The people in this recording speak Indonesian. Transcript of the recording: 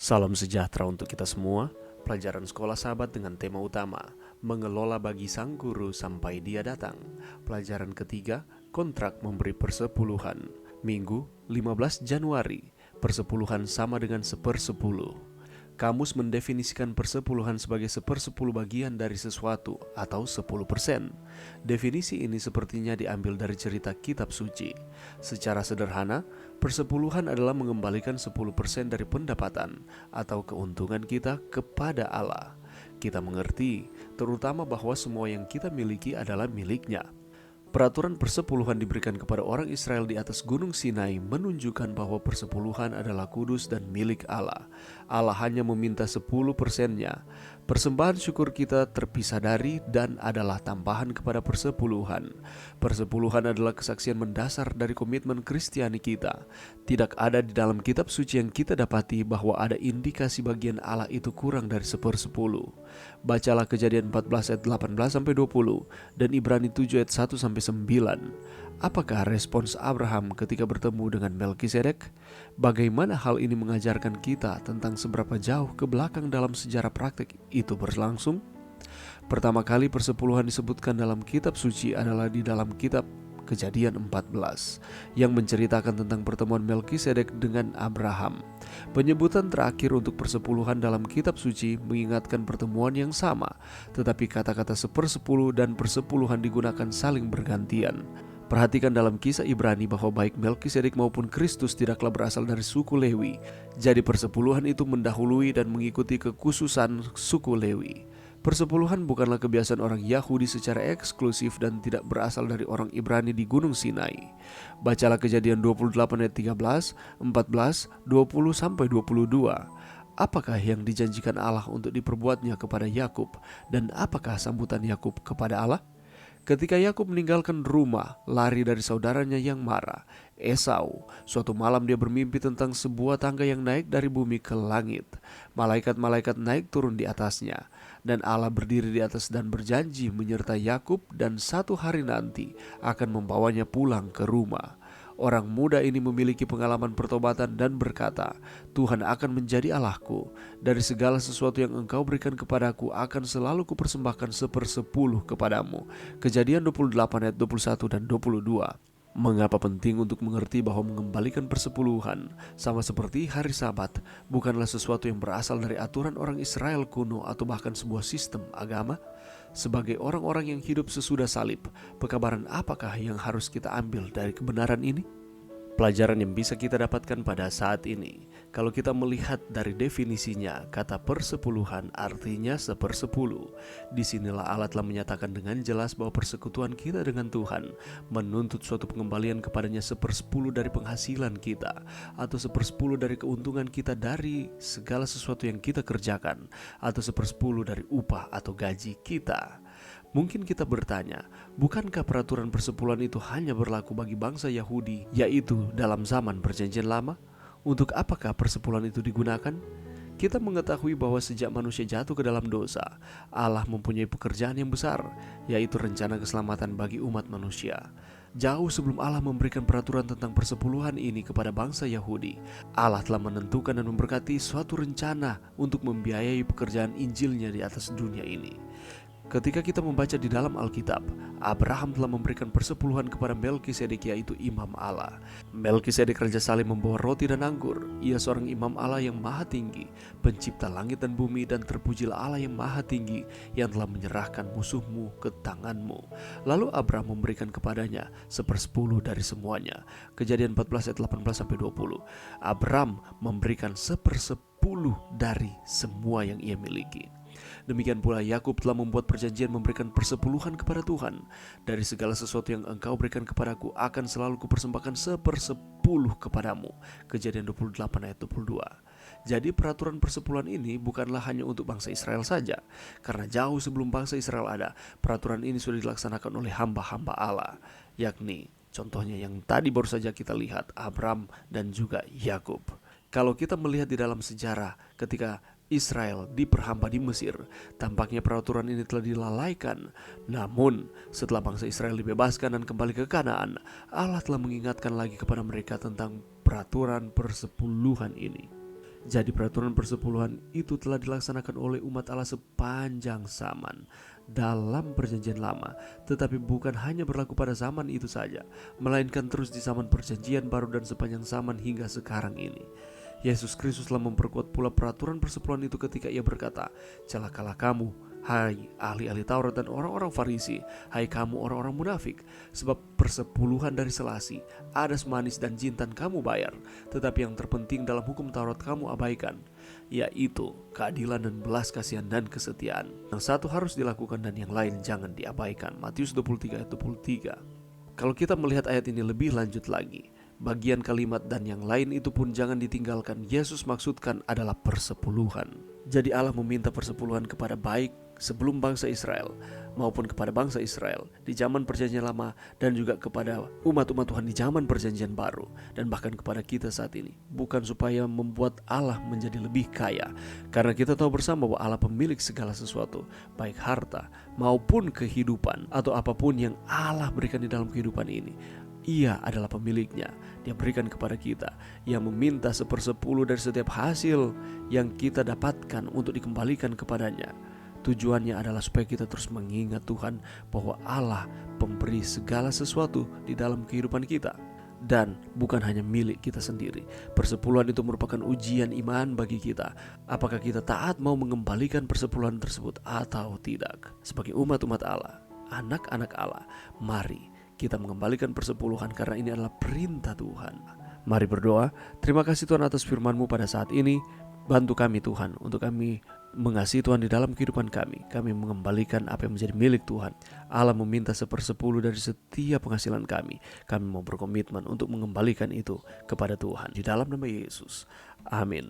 Salam sejahtera untuk kita semua. Pelajaran sekolah sahabat dengan tema utama mengelola bagi sang guru sampai dia datang. Pelajaran ketiga, kontrak memberi persepuluhan. Minggu 15 Januari, persepuluhan sama dengan sepersepuluh. Kamus mendefinisikan persepuluhan sebagai sepersepuluh bagian dari sesuatu atau 10%. Definisi ini sepertinya diambil dari cerita kitab suci. Secara sederhana, persepuluhan adalah mengembalikan 10% dari pendapatan atau keuntungan kita kepada Allah. Kita mengerti, terutama bahwa semua yang kita miliki adalah miliknya. Peraturan persepuluhan diberikan kepada orang Israel di atas Gunung Sinai menunjukkan bahwa persepuluhan adalah kudus dan milik Allah. Allah hanya meminta 10%-nya. Persembahan syukur kita terpisah dari dan adalah tambahan kepada persepuluhan. Persepuluhan adalah kesaksian mendasar dari komitmen Kristiani kita. Tidak ada di dalam kitab suci yang kita dapati bahwa ada indikasi bagian Allah itu kurang dari 1/10. Bacalah Kejadian 14 ayat 18-20 dan Ibrani 7 ayat 1-9. Apakah respons Abraham ketika bertemu dengan Melkisedek? Bagaimana hal ini mengajarkan kita tentang seberapa jauh ke belakang dalam sejarah praktik itu berlangsung? Pertama kali persepuluhan disebutkan dalam kitab suci adalah di dalam kitab Kejadian 14 yang menceritakan tentang pertemuan Melkisedek dengan Abraham. Penyebutan terakhir untuk persepuluhan dalam kitab suci mengingatkan pertemuan yang sama, tetapi kata-kata sepersepuluh dan persepuluhan digunakan saling bergantian. Perhatikan dalam kisah Ibrani bahwa baik Melkisedek maupun Kristus tidaklah berasal dari suku Lewi. Jadi persepuluhan itu mendahului dan mengikuti kekhususan suku Lewi. Persepuluhan bukanlah kebiasaan orang Yahudi secara eksklusif dan tidak berasal dari orang Ibrani di Gunung Sinai. Bacalah Kejadian 28 ayat 13, 14, 20-22. Apakah yang dijanjikan Allah untuk diperbuatnya kepada Yakub dan apakah sambutan Yakub kepada Allah? Ketika Yakub meninggalkan rumah, lari dari saudaranya yang marah, Esau, suatu malam dia bermimpi tentang sebuah tangga yang naik dari bumi ke langit. Malaikat-malaikat naik turun di atasnya, dan Allah berdiri di atas dan berjanji menyertai Yakub dan satu hari nanti akan membawanya pulang ke rumah. Orang muda ini memiliki pengalaman pertobatan dan berkata, Tuhan akan menjadi Allahku. Dari segala sesuatu yang engkau berikan kepadaku akan selalu kupersembahkan 1/10 kepadamu. Kejadian 28 ayat 21 dan 22. Mengapa penting untuk mengerti bahwa mengembalikan persepuluhan, sama seperti hari Sabat, bukanlah sesuatu yang berasal dari aturan orang Israel kuno atau bahkan sebuah sistem agama? Sebagai orang-orang yang hidup sesudah salib, pekabaran apakah yang harus kita ambil dari kebenaran ini? Pelajaran yang bisa kita dapatkan pada saat ini, kalau kita melihat dari definisinya, kata persepuluhan artinya 1/10. Disinilah Allah telah menyatakan dengan jelas bahwa persekutuan kita dengan Tuhan menuntut suatu pengembalian kepadanya 1/10 dari penghasilan kita, atau 1/10 dari keuntungan kita dari segala sesuatu yang kita kerjakan, atau 1/10 dari upah atau gaji kita. Mungkin kita bertanya, bukankah peraturan persepuluhan itu hanya berlaku bagi bangsa Yahudi, yaitu dalam zaman Perjanjian Lama? Untuk apakah persepuluhan itu digunakan? Kita mengetahui bahwa sejak manusia jatuh ke dalam dosa, Allah mempunyai pekerjaan yang besar, yaitu rencana keselamatan bagi umat manusia. Jauh sebelum Allah memberikan peraturan tentang persepuluhan ini kepada bangsa Yahudi, Allah telah menentukan dan memberkati suatu rencana untuk membiayai pekerjaan Injilnya di atas dunia ini. Ketika kita membaca di dalam Alkitab, Abraham telah memberikan persepuluhan kepada Melkisedek, yaitu imam Allah. Melkisedek Raja Saleh membawa roti dan anggur. Ia seorang imam Allah yang maha tinggi, pencipta langit dan bumi, dan terpujilah Allah yang maha tinggi yang telah menyerahkan musuhmu ke tanganmu. Lalu Abraham memberikan kepadanya 1/10 dari semuanya. Kejadian 14 ayat 18-20. Abraham memberikan 1/10 dari semua yang ia miliki. Demikian pula Yakub telah membuat perjanjian memberikan persepuluhan kepada Tuhan. Dari segala sesuatu yang engkau berikan kepadaku akan selalu kupersembahkan 1/10 kepadamu. Kejadian 28 ayat 22. Jadi peraturan persepuluhan ini bukanlah hanya untuk bangsa Israel saja, karena jauh sebelum bangsa Israel ada, peraturan ini sudah dilaksanakan oleh hamba-hamba Allah, yakni contohnya yang tadi baru saja kita lihat, Abraham dan juga Yakub. Kalau kita melihat di dalam sejarah ketika Israel diperhamba di Mesir, tampaknya peraturan ini telah dilalaikan. Namun, setelah bangsa Israel dibebaskan dan kembali ke Kanaan, Allah telah mengingatkan lagi kepada mereka tentang peraturan persepuluhan ini. Jadi peraturan persepuluhan itu telah dilaksanakan oleh umat Allah sepanjang zaman dalam perjanjian lama, tetapi bukan hanya berlaku pada zaman itu saja, melainkan terus di zaman perjanjian baru dan sepanjang zaman hingga sekarang ini. Yesus Kristus telah memperkuat pula peraturan persepuluhan itu ketika ia berkata, "Celakalah kamu, hai ahli-ahli Taurat dan orang-orang Farisi, hai kamu orang-orang munafik, sebab persepuluhan dari selasi, adas manis dan jintan kamu bayar, tetapi yang terpenting dalam hukum Taurat kamu abaikan, yaitu keadilan dan belas kasihan dan kesetiaan. Yang satu harus dilakukan dan yang lain jangan diabaikan." Matius 23 ayat 23. Kalau kita melihat ayat ini lebih lanjut lagi, bagian kalimat "dan yang lain itu pun jangan ditinggalkan" Yesus maksudkan adalah persepuluhan. Jadi Allah meminta persepuluhan kepada baik sebelum bangsa Israel maupun kepada bangsa Israel di zaman perjanjian lama, dan juga kepada umat-umat Tuhan di zaman perjanjian baru, dan bahkan kepada kita saat ini. Bukan supaya membuat Allah menjadi lebih kaya, karena kita tahu bersama bahwa Allah pemilik segala sesuatu, baik harta maupun kehidupan atau apapun yang Allah berikan di dalam kehidupan ini. Ia adalah pemiliknya. Dia berikan kepada kita. Ia meminta 1/10 dari setiap hasil yang kita dapatkan untuk dikembalikan kepadanya. Tujuannya adalah supaya kita terus mengingat Tuhan bahwa Allah pemberi segala sesuatu di dalam kehidupan kita, dan bukan hanya milik kita sendiri. Persepuluhan itu merupakan ujian iman bagi kita. Apakah kita taat mau mengembalikan persepuluhan tersebut atau tidak? Sebagai umat-umat Allah, anak-anak Allah, mari kita mengembalikan persepuluhan karena ini adalah perintah Tuhan. Mari berdoa. Terima kasih Tuhan atas firman-Mu pada saat ini. Bantu kami Tuhan untuk kami mengasihi Tuhan di dalam kehidupan kami. Kami mengembalikan apa yang menjadi milik Tuhan. Allah meminta 1/10 dari setiap penghasilan kami. Kami mau berkomitmen untuk mengembalikan itu kepada Tuhan. Di dalam nama Yesus. Amin.